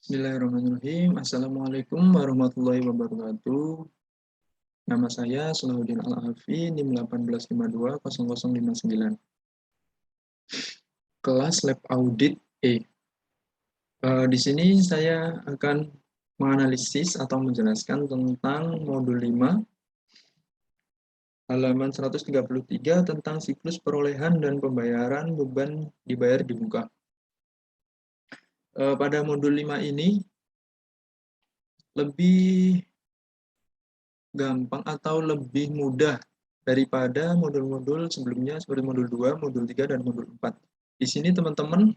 Bismillahirrahmanirrahim. Assalamualaikum warahmatullahi wabarakatuh. Nama saya Salahuddin Al-Afi, NIM 18520059. Kelas Lab Audit E. Di sini saya akan menganalisis atau menjelaskan tentang modul 5, halaman 133 tentang siklus perolehan dan pembayaran beban dibayar di muka. Pada modul 5 ini lebih gampang atau lebih mudah daripada modul-modul sebelumnya seperti modul 2, modul 3, dan modul 4. Di sini teman-teman,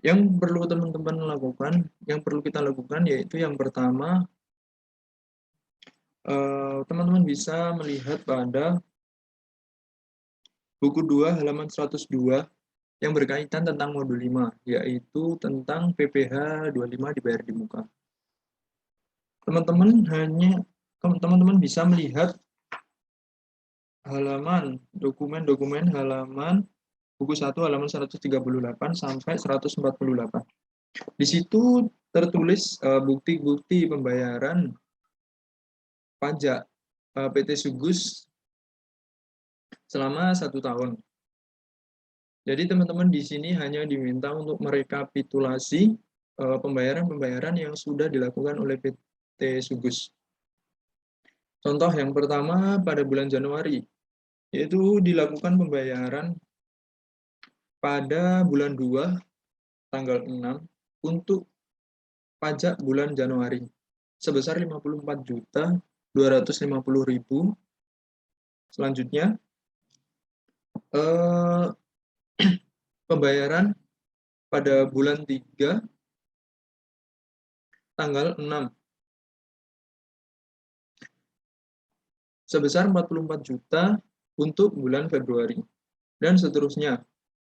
yang perlu teman-teman lakukan, yang perlu kita lakukan yaitu yang pertama, teman-teman bisa melihat pada buku 2 halaman 102 yang berkaitan tentang modul 5, yaitu tentang PPh 25 dibayar di muka. Teman-teman bisa melihat dokumen halaman buku 1 halaman 138 sampai 148. Di situ tertulis bukti-bukti pembayaran pajak PT Sugus selama 1 tahun. Jadi teman-teman di sini hanya diminta untuk merekapitulasi pembayaran-pembayaran yang sudah dilakukan oleh PT Sugus. Contoh yang pertama pada bulan Januari, yaitu dilakukan pembayaran pada bulan 2 tanggal 6 untuk pajak bulan Januari sebesar 54.250.000. Selanjutnya pembayaran pada bulan 3 tanggal 6 sebesar 44 juta untuk bulan Februari, dan seterusnya.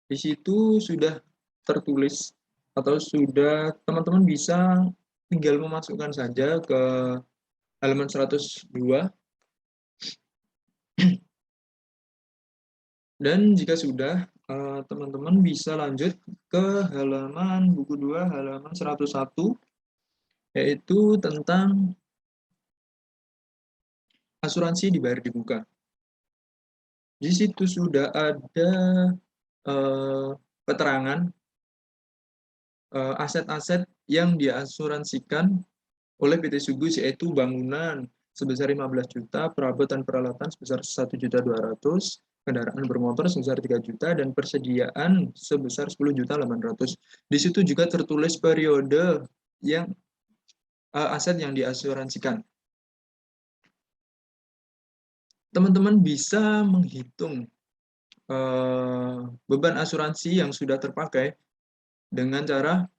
Di situ sudah tertulis atau sudah teman-teman bisa tinggal memasukkan saja ke halaman 102. Dan jika sudah, teman-teman bisa lanjut ke halaman buku 2 halaman 101, yaitu tentang asuransi dibayar di muka. Di situ sudah ada keterangan aset-aset yang diasuransikan oleh PT Sugus, yaitu bangunan sebesar 15 juta, perabot dan peralatan sebesar 1.200.000, kendaraan bermotor sebesar 3 juta, dan persediaan sebesar 10.800.000. Di situ juga tertulis periode yang aset yang diasuransikan. Teman-teman bisa menghitung beban asuransi yang sudah terpakai dengan cara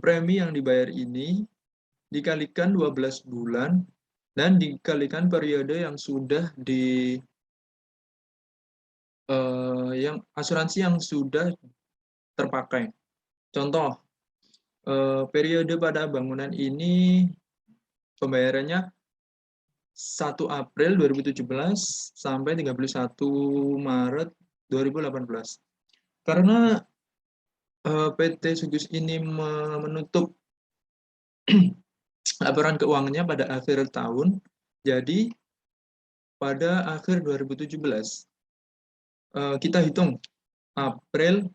premi yang dibayar ini dikalikan 12 bulan dan dikalikan periode yang sudah yang asuransi yang sudah terpakai. Contoh, periode pada bangunan ini pembayarannya 1 April 2017 sampai 31 Maret 2018. Karena PT Sugus ini menutup laporan keuangannya pada akhir tahun, jadi pada akhir 2017 kita hitung April,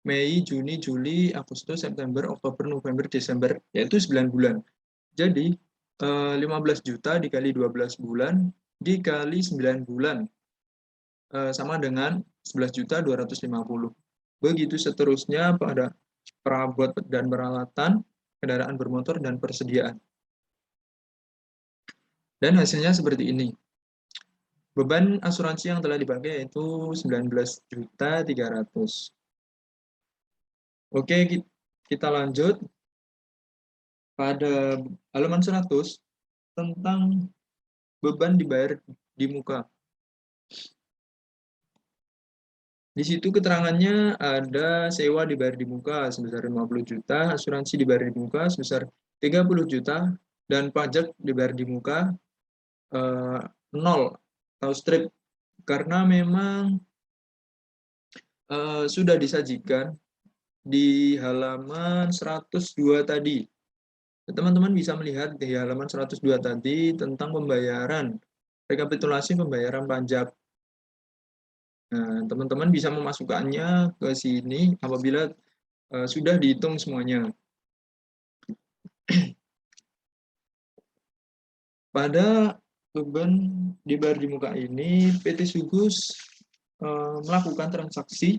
Mei, Juni, Juli, Agustus, September, Oktober, November, Desember, yaitu 9 bulan. Jadi 15 juta dikali 12 bulan dikali 9 bulan sama dengan 11.250.000. Begitu seterusnya pada perabot dan peralatan, kendaraan bermotor, dan persediaan. Dan hasilnya seperti ini. Beban asuransi yang telah dipakai yaitu 19.300.000. Oke, kita lanjut pada halaman 100 tentang beban dibayar di muka. Di situ keterangannya ada sewa dibayar di muka sebesar 50 juta, asuransi dibayar di muka sebesar 30 juta, dan pajak dibayar di muka 0 atau strip, karena memang sudah disajikan di halaman 102 tadi. Teman-teman bisa melihat di halaman 102 tadi tentang pembayaran, rekapitulasi pembayaran pajak. Nah, teman-teman bisa memasukkannya ke sini apabila sudah dihitung semuanya. Pada beban di bar di muka ini, PT Sugus melakukan transaksi.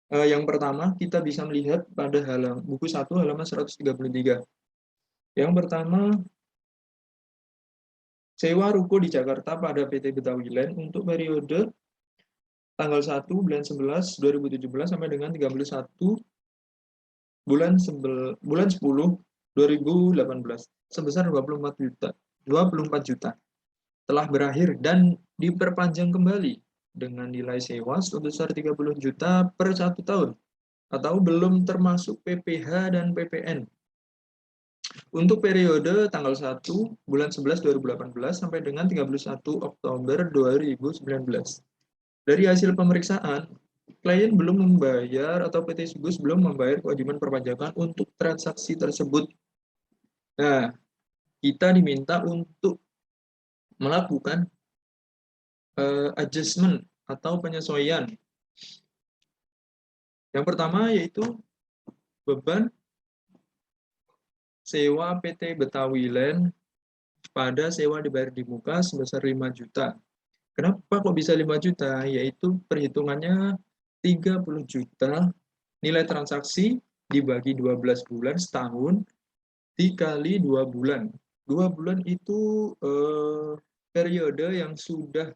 Yang pertama, kita bisa melihat pada buku 1 halaman 133. Yang pertama, sewa ruko di Jakarta pada PT Betawi Land untuk periode tanggal 1 bulan 11 2017 sampai dengan 31 bulan 10 2018 sebesar 24 juta telah berakhir dan diperpanjang kembali dengan nilai sewa sebesar 30 juta per 1 tahun atau belum termasuk PPh dan PPN. Untuk periode tanggal 1 bulan 11 2018 sampai dengan 31 Oktober 2019. Dari hasil pemeriksaan, klien belum membayar atau PT Sugus belum membayar kewajiban perpajakan untuk transaksi tersebut. Nah, kita diminta untuk melakukan adjustment atau penyesuaian. Yang pertama yaitu beban sewa PT Betawi Land pada sewa dibayar di muka sebesar 5 juta. Kenapa kok bisa 5 juta? Yaitu perhitungannya 30 juta nilai transaksi dibagi 12 bulan setahun dikali 2 bulan. 2 bulan itu periode yang sudah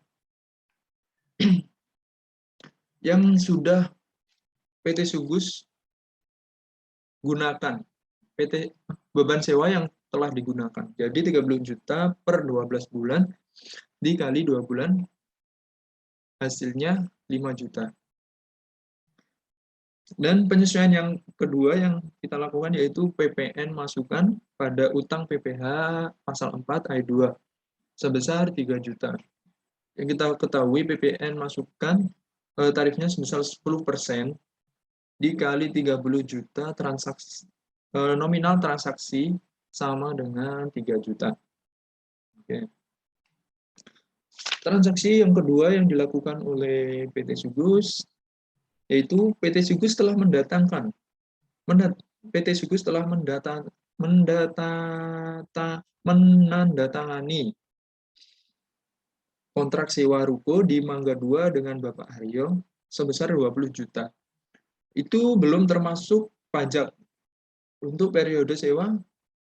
PT Sugus gunakan. Beban sewa yang telah digunakan. Jadi 30 juta per 12 bulan dikali 2 bulan hasilnya 5 juta. Dan penyesuaian yang kedua yang kita lakukan yaitu PPN masukan pada utang PPh pasal 4 ayat 2 sebesar 3 juta. Yang kita ketahui PPN masukan tarifnya sebesar 10% dikali 30 juta transaksi nominal transaksi sama dengan 3 juta. Oke. Transaksi yang kedua yang dilakukan oleh PT Sugus yaitu PT Sugus telah menandatangani kontrak sewa ruko di Mangga 2 dengan Bapak Haryo sebesar 20 juta. Itu belum termasuk pajak untuk periode sewa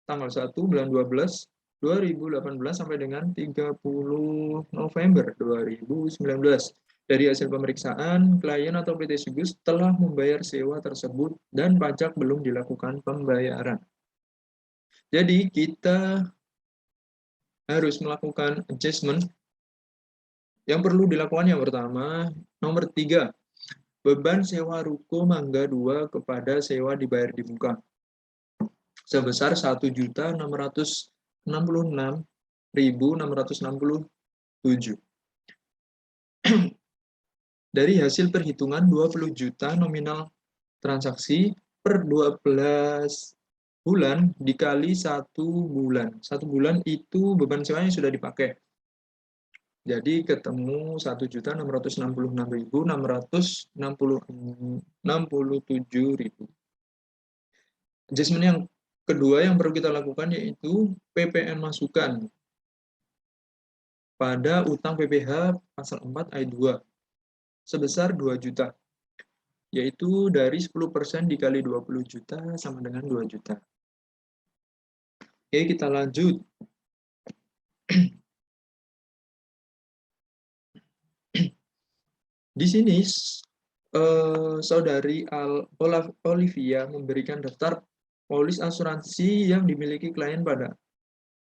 tanggal 1 bulan 12 2018 sampai dengan 30 November 2019. Dari hasil pemeriksaan, klien atau PT Sugus telah membayar sewa tersebut dan pajak belum dilakukan pembayaran. Jadi kita harus melakukan adjustment. Yang perlu dilakukan yang pertama, nomor 3, beban sewa ruko Mangga 2 kepada sewa dibayar di muka sebesar 1.666.667. Dari hasil perhitungan 20 juta nominal transaksi per 12 bulan dikali 1 bulan. 1 bulan itu beban sewa yang sudah dipakai. Jadi ketemu 1.666.667.000. Adjustment yang kedua yang perlu kita lakukan yaitu PPN masukan pada utang PPh pasal 4 ayat 2 sebesar 2 juta. Yaitu dari 10% dikali 20 juta sama dengan 2 juta. Oke, kita lanjut. Di sini saudari Olivia memberikan daftar polis asuransi yang dimiliki klien pada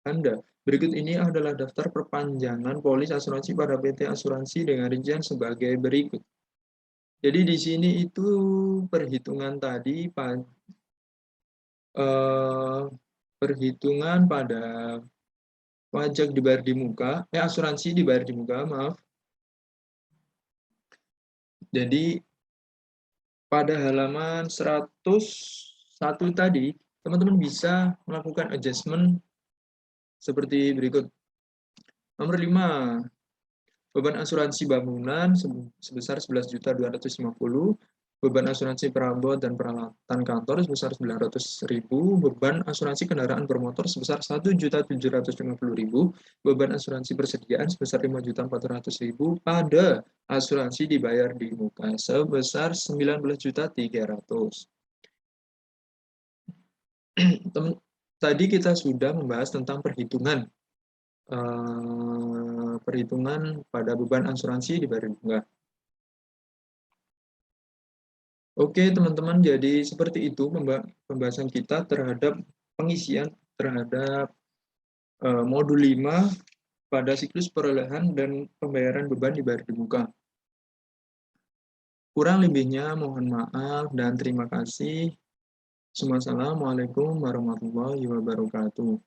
Anda. Berikut ini adalah daftar perpanjangan polis asuransi pada PT Asuransi dengan rincian sebagai berikut. Jadi di sini itu perhitungan tadi perhitungan pada pajak dibayar di muka, asuransi dibayar di muka, maaf. Jadi pada halaman 101 tadi, teman-teman bisa melakukan adjustment seperti berikut. Nomor 5, beban asuransi bangunan sebesar 11.250.000, beban asuransi perabot dan peralatan kantor sebesar 900.000, beban asuransi kendaraan bermotor sebesar 1.750.000, beban asuransi persediaan sebesar 5.400.000, pada asuransi dibayar di muka sebesar 19.300.000. Tadi kita sudah membahas tentang perhitungan pada beban asuransi dibayar di muka. Oke teman-teman, jadi seperti itu pembahasan kita terhadap pengisian terhadap modul 5 pada siklus perolehan dan pembayaran beban dibayar di muka. Kurang lebihnya mohon maaf dan terima kasih. Assalamualaikum warahmatullahi wabarakatuh.